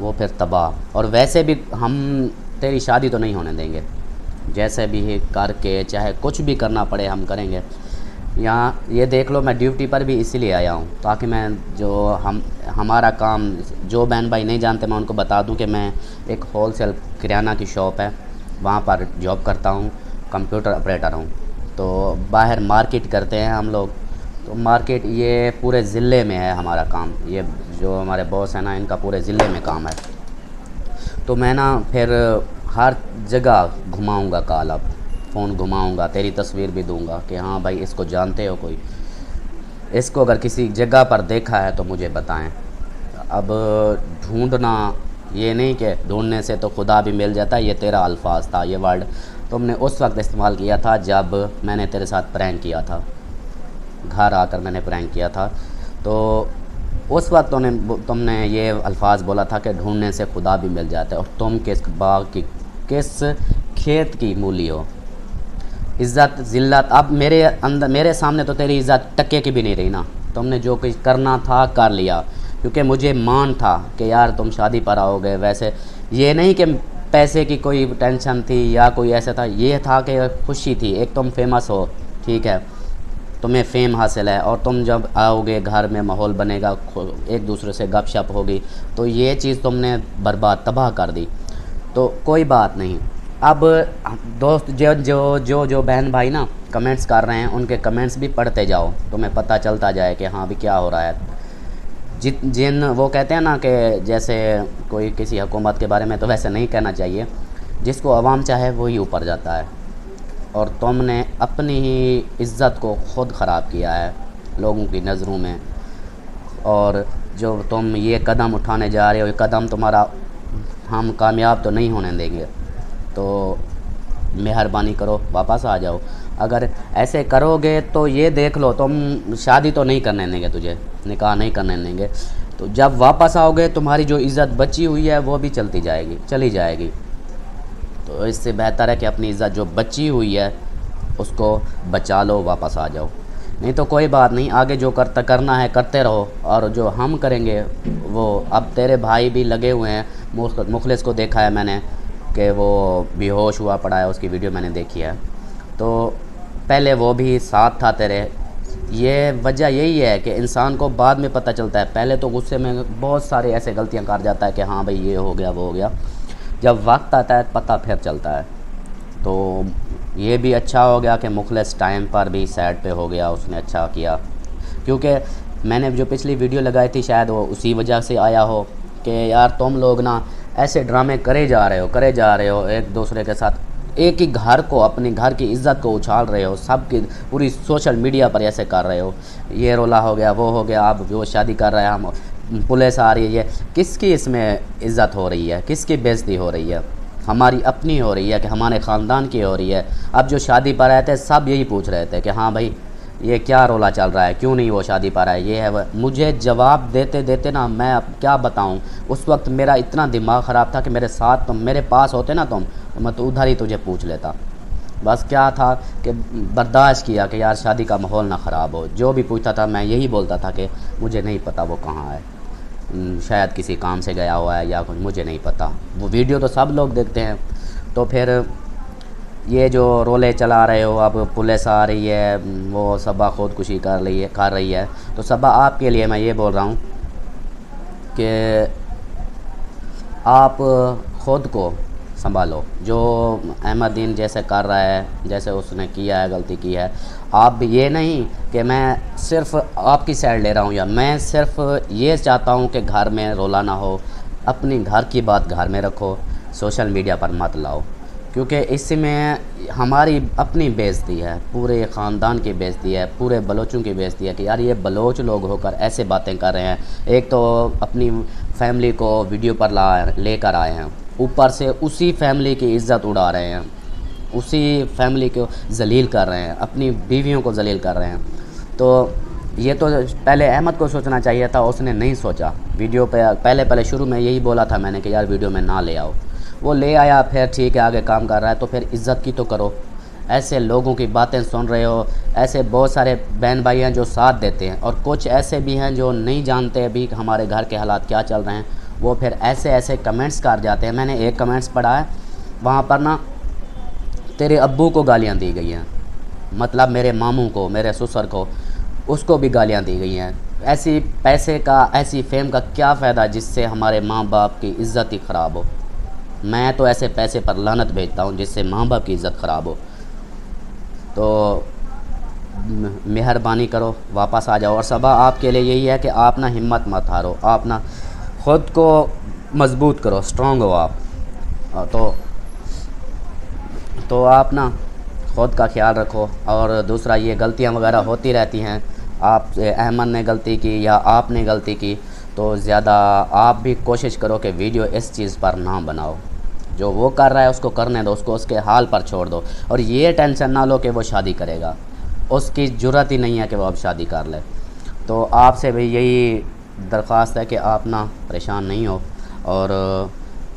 وہ پھر تباہ. اور ویسے بھی ہم تیری شادی تو نہیں ہونے دیں گے، جیسے بھی کر کے چاہے کچھ بھی کرنا پڑے ہم کریں گے. یہاں یہ دیکھ لو، میں ڈیوٹی پر بھی اسی لیے آیا ہوں تاکہ میں جو ہمارا کام جو بہن بھائی نہیں جانتے میں ان کو بتا دوں کہ میں ایک ہول سیل کریانہ کی شاپ ہے وہاں پر جاب کرتا ہوں، کمپیوٹر آپریٹر ہوں. تو باہر مارکیٹ کرتے ہیں ہم لوگ. تو مارکیٹ یہ پورے ضلع میں ہے ہمارا کام، یہ جو ہمارے باس ہیں نا ان کا پورے ضلع میں کام ہے. تو میں نا پھر ہر جگہ گھماؤں گا کال، اب فون گھماؤں گا، تیری تصویر بھی دوں گا کہ ہاں بھائی اس کو جانتے ہو کوئی، اس کو اگر کسی جگہ پر دیکھا ہے تو مجھے بتائیں. اب ڈھونڈنا یہ نہیں کہ ڈھونڈنے سے تو خدا بھی مل جاتا ہے، یہ تیرا الفاظ تھا، یہ ورڈ تم نے اس وقت استعمال کیا تھا جب میں نے تیرے ساتھ پرینک کیا تھا، گھر آ کر میں نے پرینک کیا تھا. تو اس وقت تم نے یہ الفاظ بولا تھا کہ ڈھونڈنے سے خدا بھی مل جاتا ہے، اور تم کس باغ کی کس کھیت کی مولی ہو. عزت ذلت اب میرے سامنے تو تیری عزت ٹکے کی بھی نہیں رہی نا. تم نے جو کچھ کرنا تھا کر لیا، کیونکہ مجھے مان تھا کہ یار تم شادی پر آؤ گے. ویسے یہ نہیں کہ پیسے کی کوئی ٹینشن تھی یا کوئی ایسا تھا، یہ تھا کہ خوشی تھی. ایک تم فیمس ہو، ٹھیک ہے، تمہیں فیم حاصل ہے، اور تم جب آؤ گے گھر میں ماحول بنے گا، ایک دوسرے سے گپ شپ ہوگی، تو یہ چیز تم نے برباد تباہ کر دی. تو کوئی بات نہیں. اب دوست جو بہن بھائی نا کمنٹس کر رہے ہیں ان کے کمنٹس بھی پڑھتے جاؤ، تمہیں پتہ چلتا جائے کہ ہاں بھی کیا ہو رہا ہے. جن وہ کہتے ہیں نا کہ جیسے کوئی کسی حکومت کے بارے میں تو ویسے نہیں کہنا چاہیے، جس کو عوام چاہے وہی اوپر جاتا ہے. اور تم نے اپنی ہی عزت کو خود خراب کیا ہے لوگوں کی نظروں میں. اور جو تم یہ قدم اٹھانے جا رہے ہو، یہ قدم تمہارا ہم کامیاب تو نہیں ہونے دیں گے. تو مہربانی کرو واپس آ جاؤ. اگر ایسے کرو گے تو یہ دیکھ لو تم شادی تو نہیں کرنے دیں گے، تجھے نکاح نہیں کرنے دیں گے. تو جب واپس آؤ گے تمہاری جو عزت بچی ہوئی ہے وہ بھی چلی جائے گی. تو اس سے بہتر ہے کہ اپنی عزت جو بچی ہوئی ہے اس کو بچا لو، واپس آ جاؤ. نہیں تو کوئی بات نہیں، آگے جو کرنا ہے کرتے رہو. اور جو ہم کریں گے وہ اب تیرے بھائی بھی لگے ہوئے ہیں. مخلص کو دیکھا ہے میں نے کہ وہ بے ہوش ہوا پڑا ہے، اس کی ویڈیو میں نے دیکھی ہے. تو پہلے وہ بھی ساتھ تھا تیرے. یہ وجہ یہی ہے کہ انسان کو بعد میں پتہ چلتا ہے، پہلے تو غصے میں بہت سارے ایسے غلطیاں کر جاتا ہے کہ ہاں بھئی یہ ہو گیا وہ ہو گیا. جب وقت آتا ہے پتہ پھر چلتا ہے. تو یہ بھی اچھا ہو گیا کہ مخلص ٹائم پر بھی سائڈ پہ ہو گیا، اس نے اچھا کیا. کیونکہ میں نے جو پچھلی ویڈیو لگائی تھی شاید وہ اسی وجہ سے آیا ہو کہ یار تم لوگ نا ایسے ڈرامے کرے جا رہے ہو ایک دوسرے کے ساتھ، ایک ہی گھر کو، اپنے گھر کی عزت کو اچھال رہے ہو، سب کی پوری سوشل میڈیا پر ایسے کر رہے ہو. یہ رولا ہو گیا وہ ہو گیا، اب جو شادی کر رہا ہے ہم پولیس آ رہی ہے. کس کی اس میں عزت ہو رہی ہے، کس کی بےعزتی ہو رہی ہے؟ ہماری اپنی ہو رہی ہے کہ ہمارے خاندان کی ہو رہی ہے. اب جو شادی پر آئے تھے سب یہی پوچھ رہے تھے کہ ہاں بھائی یہ کیا رولا چل رہا ہے، کیوں نہیں وہ شادی پر آئے، یہ ہے وہ. مجھے جواب دیتے نا میں اب کیا بتاؤں. اس وقت میرا اتنا دماغ خراب تھا کہ میرے پاس ہوتے نا تم تو میں تو ادھر ہی تجھے پوچھ لیتا. بس کیا تھا کہ برداشت کیا کہ یار شادی کا ماحول نہ خراب ہو. جو بھی پوچھتا تھا میں یہی بولتا تھا کہ مجھے نہیں پتہ وہ کہاں ہے، شاید کسی کام سے گیا ہوا ہے یا کچھ، مجھے نہیں پتہ. وہ ویڈیو تو سب لوگ دیکھتے ہیں. تو پھر یہ جو رولے چلا رہے ہو، اب پولیس آ رہی ہے، وہ صبا خودکشی کر رہی ہے. تو صبا آپ کے لیے میں یہ بول رہا ہوں کہ آپ خود کو سنبھالو. جو احمد دین جیسے کر رہا ہے، جیسے اس نے کیا ہے، غلطی کی ہے، آپ بھی یہ نہیں کہ میں صرف آپ کی سائڈ لے رہا ہوں، یا میں صرف یہ چاہتا ہوں کہ گھر میں رولا نہ ہو. اپنی گھر کی بات گھر میں رکھو، سوشل میڈیا پر مت لاؤ. کیونکہ اس میں ہماری اپنی بےعزتی ہے، پورے خاندان کی بےعزتی ہے، پورے بلوچوں کی بےعزتی ہے کہ یار یہ بلوچ لوگ ہو کر ایسے باتیں کر رہے ہیں. ایک تو اپنی فیملی کو ویڈیو پر لے کر آئے ہیں، اوپر سے اسی فیملی کی عزت اڑا رہے ہیں، اسی فیملی کو ذلیل کر رہے ہیں، اپنی بیویوں کو ذلیل کر رہے ہیں. تو یہ تو پہلے احمد کو سوچنا چاہیے تھا، اس نے نہیں سوچا. ویڈیو پہ پہلے شروع میں یہی بولا تھا میں نے کہ یار ویڈیو میں نہ لے آؤ. وہ لے آیا، پھر ٹھیک ہے آگے کام کر رہا ہے. تو پھر عزت کی تو کرو. ایسے لوگوں کی باتیں سن رہے ہو، ایسے بہت سارے بہن بھائی ہیں جو ساتھ دیتے ہیں، اور کچھ ایسے بھی ہیں جو نہیں جانتے ابھی کہ ہمارے گھر کے حالات کیا چل رہے ہیں. وہ پھر ایسے ایسے کمنٹس کر جاتے ہیں. میں نے ایک کمنٹس پڑھا ہے, وہاں پر نا تیرے ابو کو گالیاں دی گئی ہیں, مطلب میرے ماموں کو, میرے سسر کو, اس کو بھی گالیاں دی گئی ہیں. ایسی پیسے کا, ایسی فیم کا کیا فائدہ جس سے ہمارے ماں باپ کی عزت ہی خراب ہو. میں تو ایسے پیسے پر لعنت بھیجتا ہوں جس سے ماں باپ کی عزت خراب ہو. تو مہربانی کرو واپس آ جاؤ. اور صبا آپ کے لیے یہی ہے کہ آپ نہ ہمت مت ہارو, آپ نہ خود کو مضبوط کرو, اسٹرانگ ہو آپ. تو آپ نا خود کا خیال رکھو. اور دوسرا یہ غلطیاں وغیرہ ہوتی رہتی ہیں, آپ احمد نے غلطی کی یا آپ نے غلطی کی تو زیادہ آپ بھی کوشش کرو کہ ویڈیو اس چیز پر نہ بناؤ. جو وہ کر رہا ہے اس کو کرنے دو, اس کو اس کے حال پر چھوڑ دو. اور یہ ٹینشن نہ لو کہ وہ شادی کرے گا, اس کی جرات ہی نہیں ہے کہ وہ اب شادی کر لے. تو آپ سے بھی یہی درخواست ہے کہ آپ نہ پریشان نہیں ہو. اور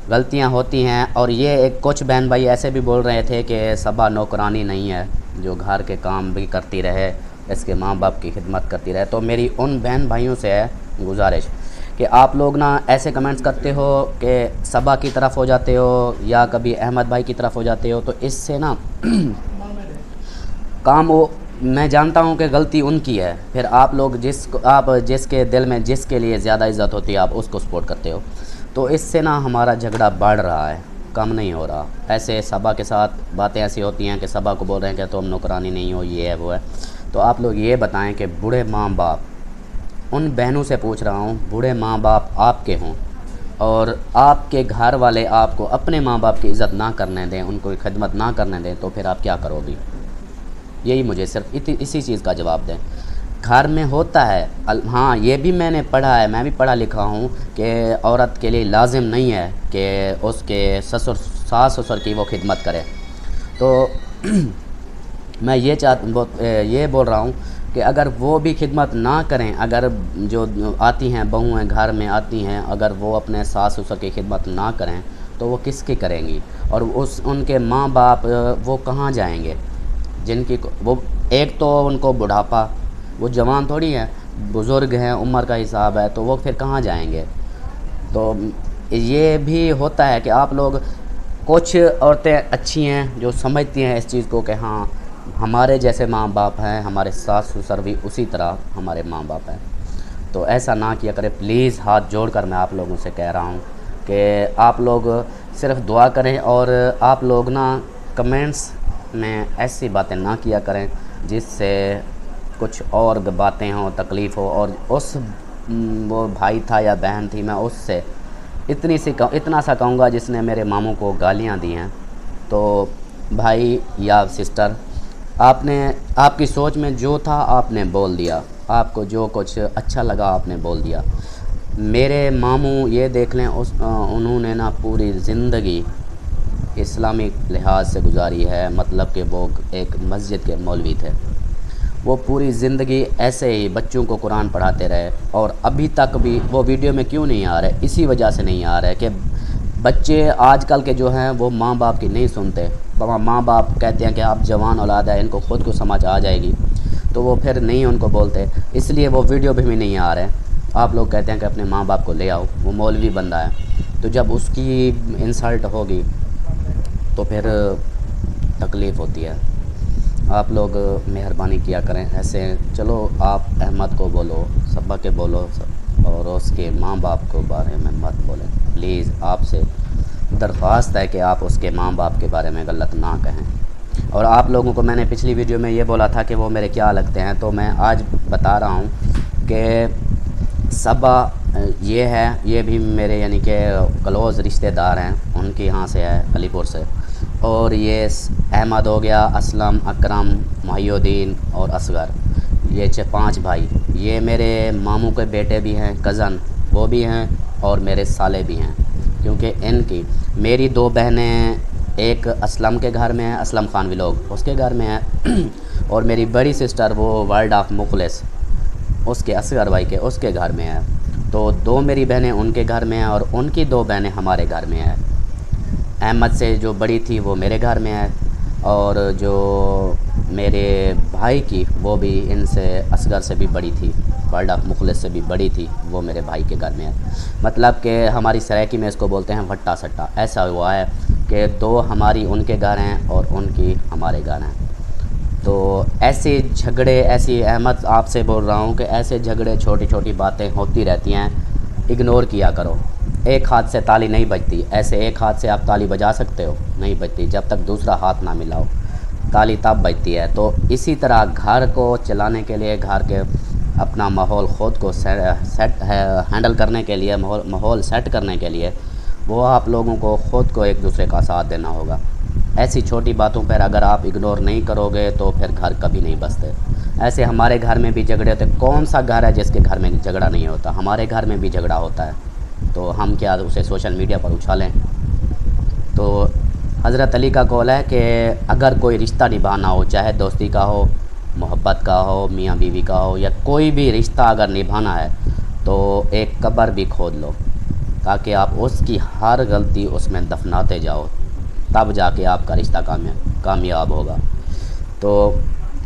غلطیاں ہوتی ہیں. اور یہ ایک کچھ بہن بھائی ایسے بھی بول رہے تھے کہ صبا نوکرانی نہیں ہے, جو گھر کے کام بھی کرتی رہے, اس کے ماں باپ کی خدمت کرتی رہے. تو میری ان بہن بھائیوں سے ہے گزارش کہ آپ لوگ نا ایسے کمنٹس کرتے ہو کہ صبا کی طرف ہو جاتے ہو یا کبھی احمد بھائی کی طرف ہو جاتے ہو, تو اس سے نا کام وہ, میں جانتا ہوں کہ غلطی ان کی ہے. پھر آپ لوگ جس کے دل میں جس کے لیے زیادہ عزت ہوتی ہے آپ اس کو سپورٹ کرتے ہو. تو اس سے نا ہمارا جھگڑا بڑھ رہا ہے, کم نہیں ہو رہا. ایسے صبا کے ساتھ باتیں ایسی ہوتی ہیں کہ صبا کو بول رہے ہیں کہ تم نوکرانی نہیں ہو, یہ ہے وہ ہے. تو آپ لوگ یہ بتائیں کہ بوڑھے ماں باپ, ان بہنوں سے پوچھ رہا ہوں, بوڑھے ماں باپ آپ کے ہوں اور آپ کے گھر والے آپ کو اپنے ماں باپ کی عزت نہ کرنے دیں, ان کو خدمت نہ کرنے دیں, تو پھر آپ کیا کرو گی؟ یہی مجھے صرف اسی چیز کا جواب دیں. گھر میں ہوتا ہے, ہاں یہ بھی میں نے پڑھا ہے, میں بھی پڑھا لکھا ہوں کہ عورت کے لیے لازم نہیں ہے کہ اس کے ساس سسر کی وہ خدمت کرے. تو میں یہ بول رہا ہوں کہ اگر وہ بھی خدمت نہ کریں, اگر جو آتی ہیں بہویں گھر میں آتی ہیں, اگر وہ اپنے ساس سسر کی خدمت نہ کریں تو وہ کس کی کریں گی؟ اور ان کے ماں باپ وہ کہاں جائیں گے؟ جن کی وہ ایک تو ان کو بڑھاپا, وہ جوان تھوڑی ہیں, بزرگ ہیں, عمر کا حساب ہے, تو وہ پھر کہاں جائیں گے؟ تو یہ بھی ہوتا ہے کہ آپ لوگ, کچھ عورتیں اچھی ہیں جو سمجھتی ہیں اس چیز کو کہ ہاں ہمارے جیسے ماں باپ ہیں, ہمارے ساس سسر بھی اسی طرح ہمارے ماں باپ ہیں. تو ایسا نہ کیا کرے پلیز. ہاتھ جوڑ کر میں آپ لوگوں سے کہہ رہا ہوں کہ آپ لوگ صرف دعا کریں, اور آپ لوگ نا کمنٹس میں ایسی باتیں نہ کیا کریں جس سے کچھ اور باتیں ہوں, تکلیف ہو. اور وہ بھائی تھا یا بہن تھی, میں اس سے اتنا سا کہوں گا جس نے میرے ماموں کو گالیاں دی ہیں. تو بھائی یا سسٹر, آپ کی سوچ میں جو تھا آپ نے بول دیا, آپ کو جو کچھ اچھا لگا آپ نے بول دیا. میرے ماموں یہ دیکھ لیں, انہوں نے نا پوری زندگی اسلامی لحاظ سے گزاری ہے, مطلب کہ وہ ایک مسجد کے مولوی تھے. وہ پوری زندگی ایسے ہی بچوں کو قرآن پڑھاتے رہے, اور ابھی تک بھی وہ ویڈیو میں کیوں نہیں آ رہے؟ اسی وجہ سے نہیں آ رہے کہ بچے آج کل کے جو ہیں وہ ماں باپ کی نہیں سنتے. ماں باپ کہتے ہیں کہ آپ جوان اولاد ہے, ان کو خود کو سمجھ آ جائے گی, تو وہ پھر نہیں ان کو بولتے, اس لیے وہ ویڈیو بھی نہیں آ رہے. آپ لوگ کہتے ہیں کہ اپنے ماں باپ کو لے آؤ, وہ مولوی بندہ ہے, تو جب اس کی انسلٹ ہوگی تو پھر تکلیف ہوتی ہے. آپ لوگ مہربانی کیا کریں ایسے. چلو آپ احمد کو بولو, صبا کے بولو, اور اس کے ماں باپ کو بارے میں مت بولیں پلیز. آپ سے درخواست ہے کہ آپ اس کے ماں باپ کے بارے میں غلط نہ کہیں. اور آپ لوگوں کو میں نے پچھلی ویڈیو میں یہ بولا تھا کہ وہ میرے کیا لگتے ہیں, تو میں آج بتا رہا ہوں کہ صبا یہ ہے, یہ بھی میرے یعنی کہ کلوز رشتہ دار ہیں, ان کے یہاں سے ہے, علی پور سے. اور یہ احمد ہو گیا, اسلم, اکرم, محی الدین اور اصغر, یہ 5 بھائی. یہ میرے ماموں کے بیٹے بھی ہیں, کزن وہ بھی ہیں, اور میرے سالے بھی ہیں. کیونکہ میری 2 بہنیں, ایک اسلم کے گھر میں ہے, اسلم خان ولاگ اس کے گھر میں ہے, اور میری بڑی سسٹر وہ ورلڈ آف مخلص اس کے اصغر بھائی کے, اس کے گھر میں ہے. تو 2 میری بہنیں ان کے گھر میں ہیں, اور ان کی 2 بہنیں ہمارے گھر میں ہیں. احمد سے جو بڑی تھی وہ میرے گھر میں ہے, اور جو میرے بھائی کی وہ بھی ان سے اصغر سے بھی بڑی تھی. ورلڈ آف مخلص سے بھی بڑی تھی، وہ میرے بھائی کے گھر میں ہے۔ مطلب کہ ہماری سرائکی میں اس کو بولتے ہیں وٹا سٹا۔ ایسا ہوا ہے کہ 2 ہماری ان کے گھر ہیں اور ان کی ہمارے گھر ہیں۔ تو ایسے جھگڑے، ایسی احمد آپ سے بول رہا ہوں کہ ایسے جھگڑے، چھوٹی چھوٹی باتیں ہوتی رہتی ہیں، اگنور کیا کرو۔ ایک ہاتھ سے تالی نہیں بجتی، ایسے ایک ہاتھ سے آپ تالی بجا سکتے ہو؟ نہیں بجتی، جب تک دوسرا ہاتھ نہ ملاؤ، تالی تب بجتی ہے۔ تو اسی طرح گھر کو چلانے کے لیے، گھر کے اپنا ماحول خود کو سیٹ ہینڈل کرنے کے لیے، ماحول سیٹ کرنے کے لیے، وہ آپ لوگوں کو خود کو ایک دوسرے کا ساتھ دینا ہوگا۔ ایسی چھوٹی باتوں پر اگر آپ اگنور نہیں کرو گے تو پھر گھر کبھی نہیں بستے۔ ایسے ہمارے گھر میں بھی جھگڑے ہوتے، کون سا گھر ہے جس کے گھر میں جھگڑا نہیں ہوتا؟ ہمارے گھر میں بھی جھگڑا ہوتا ہے، تو ہم کیا اسے سوشل میڈیا پر اچھالیں؟ تو حضرت علی کا قول ہے کہ اگر کوئی رشتہ نبھانا ہو، چاہے دوستی کا ہو، محبت کا ہو، میاں بیوی کا ہو، یا کوئی بھی رشتہ اگر نبھانا ہے تو ایک قبر بھی کھود لو، تاکہ آپ اس کی ہر غلطی اس میں دفناتے جاؤ، تب جا کے آپ کا رشتہ کامیاب ہوگا۔ تو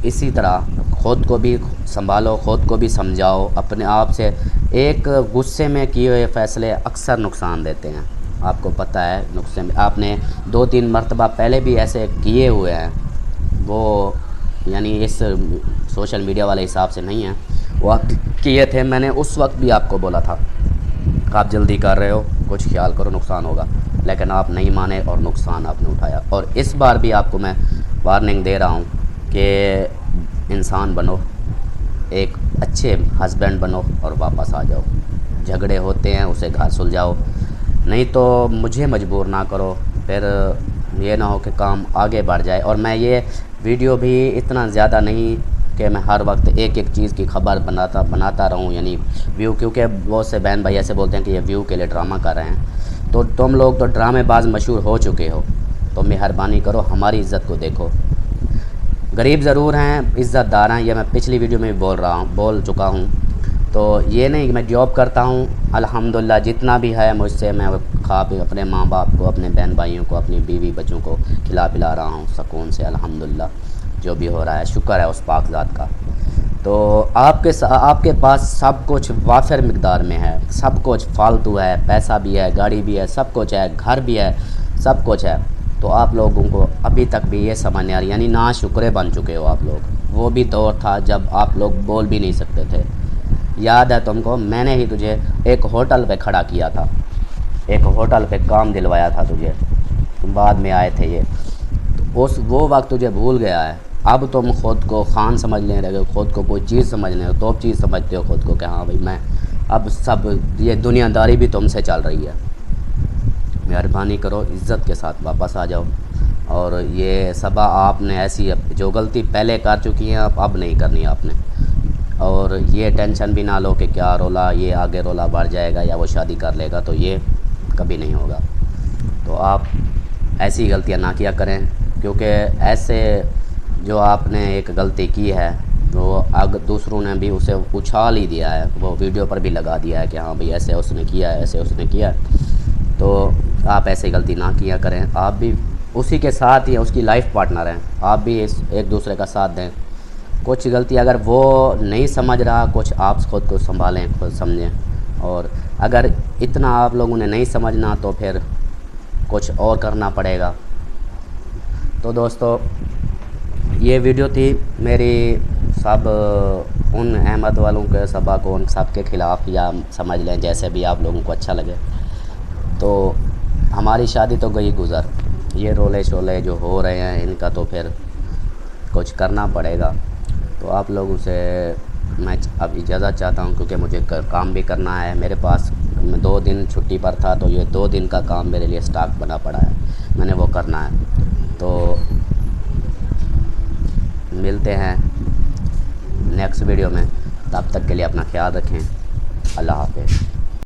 اسی طرح خود کو بھی سنبھالو، خود کو بھی سمجھاؤ اپنے آپ سے۔ ایک غصے میں کیے ہوئے فیصلے اکثر نقصان دیتے ہیں، آپ کو پتہ ہے۔ غصے میں آپ نے 2-3 مرتبہ پہلے بھی ایسے کیے ہوئے ہیں، وہ یعنی اس سوشل میڈیا والے حساب سے نہیں ہیں، وہ کیے تھے۔ میں نے اس وقت بھی آپ کو بولا تھا کہ آپ جلدی کر رہے ہو، کچھ خیال کرو، نقصان ہوگا، لیکن آپ نہیں مانے اور نقصان آپ نے اٹھایا۔ اور اس بار بھی آپ کو میں وارننگ دے رہا ہوں کہ انسان بنو، ایک اچھے ہسبینڈ بنو اور واپس آ جاؤ۔ جھگڑے ہوتے ہیں اسے گھر سلجھاؤ، نہیں تو مجھے مجبور نہ کرو، پھر یہ نہ ہو کہ کام آگے بڑھ جائے۔ اور میں یہ ویڈیو بھی اتنا زیادہ نہیں کہ میں ہر وقت ایک چیز کی خبر بناتا رہوں، یعنی ویو، کیونکہ بہت سے بہن بھائی ایسے بولتے ہیں کہ یہ ویو کے لیے ڈرامہ کر رہے ہیں۔ تو تم لوگ تو ڈرامے باز مشہور ہو چکے ہو، تو مہربانی کرو ہماری عزت کو دیکھو۔ غریب ضرور ہیں، عزت دار ہیں، یہ میں پچھلی ویڈیو میں بھی بول چکا ہوں۔ تو یہ نہیں کہ میں جاب کرتا ہوں، الحمدللہ جتنا بھی ہے مجھ سے میں کھا پی اپنے ماں باپ کو، اپنے بہن بھائیوں کو، اپنی بیوی بچوں کو کھلا پلا رہا ہوں سکون سے، الحمدللہ جو بھی ہو رہا ہے، شکر ہے اس پاک ذات کا۔ تو آپ کے پاس سب کچھ وافر مقدار میں ہے، سب کچھ فالتو ہے، پیسہ بھی ہے، گاڑی بھی ہے، سب کچھ ہے، گھر بھی ہے، سب کچھ ہے، تو آپ لوگوں کو ابھی تک بھی یہ سمجھ نہیں آ رہی، یعنی ناشکرے بن چکے ہو آپ لوگ۔ وہ بھی دور تھا جب آپ لوگ بول بھی نہیں سکتے تھے، یاد ہے تم کو؟ میں نے ہی تجھے ایک ہوٹل پہ کھڑا کیا تھا، ایک ہوٹل پہ کام دلوایا تھا تجھے، تم بعد میں آئے تھے۔ یہ وہ وقت تجھے بھول گیا ہے، اب تم خود کو خان سمجھ لے رہے ہو، خود کو کوئی چیز سمجھ لے ہو، تو چیز سمجھتے ہو خود کو کہ ہاں بھائی میں اب سب، یہ دنیا داری بھی تم سے چل رہی ہے۔ مہربانی کرو عزت کے ساتھ واپس آ جاؤ، اور یہ صبا آپ نے ایسی جو غلطی پہلے کر چکی ہیں اب نہیں کرنی آپ نے۔ اور یہ ٹینشن بھی نہ لو کہ کیا رولا، یہ آگے رولا بڑھ جائے گا یا وہ شادی کر لے گا، تو یہ کبھی نہیں ہوگا۔ تو آپ ایسی غلطیاں نہ کیا کریں، کیونکہ ایسے جو آپ نے ایک غلطی کی ہے وہ دوسروں نے بھی اسے اچھال ہی دیا ہے، وہ ویڈیو پر بھی لگا دیا ہے کہ ہاں بھئی ایسے اس نے کیا ہے، ایسے اس نے کیا ہے۔ تو آپ ایسے غلطی نہ کیا کریں، آپ بھی اسی کے ساتھ ہی اس کی لائف پارٹنر ہیں، آپ بھی ایک دوسرے کا ساتھ دیں۔ کچھ غلطی اگر وہ نہیں سمجھ رہا، کچھ آپ خود کو سنبھالیں، خود سمجھیں، اور اگر اتنا آپ لوگوں نے نہیں سمجھنا تو پھر کچھ اور کرنا پڑے گا۔ تو دوستو یہ ویڈیو تھی میری سب ان احمد والوں کے صبا کو، ان سب کے خلاف، یا سمجھ لیں جیسے بھی آپ لوگوں کو اچھا لگے۔ تو ہماری شادی تو گئی گزر، یہ رولے شولے جو ہو رہے ہیں ان کا تو پھر کچھ کرنا پڑے گا۔ تو آپ لوگوں سے میں اب اجازت چاہتا ہوں، کیونکہ مجھے کام بھی کرنا ہے میرے پاس۔ میں 2 دن چھٹی پر تھا، تو یہ 2 دن کا کام میرے لیے سٹاک بنا پڑا ہے، میں نے وہ کرنا ہے۔ تو ملتے ہیں نیکسٹ ویڈیو میں، تب تک کے لیے اپنا خیال رکھیں، اللہ حافظ۔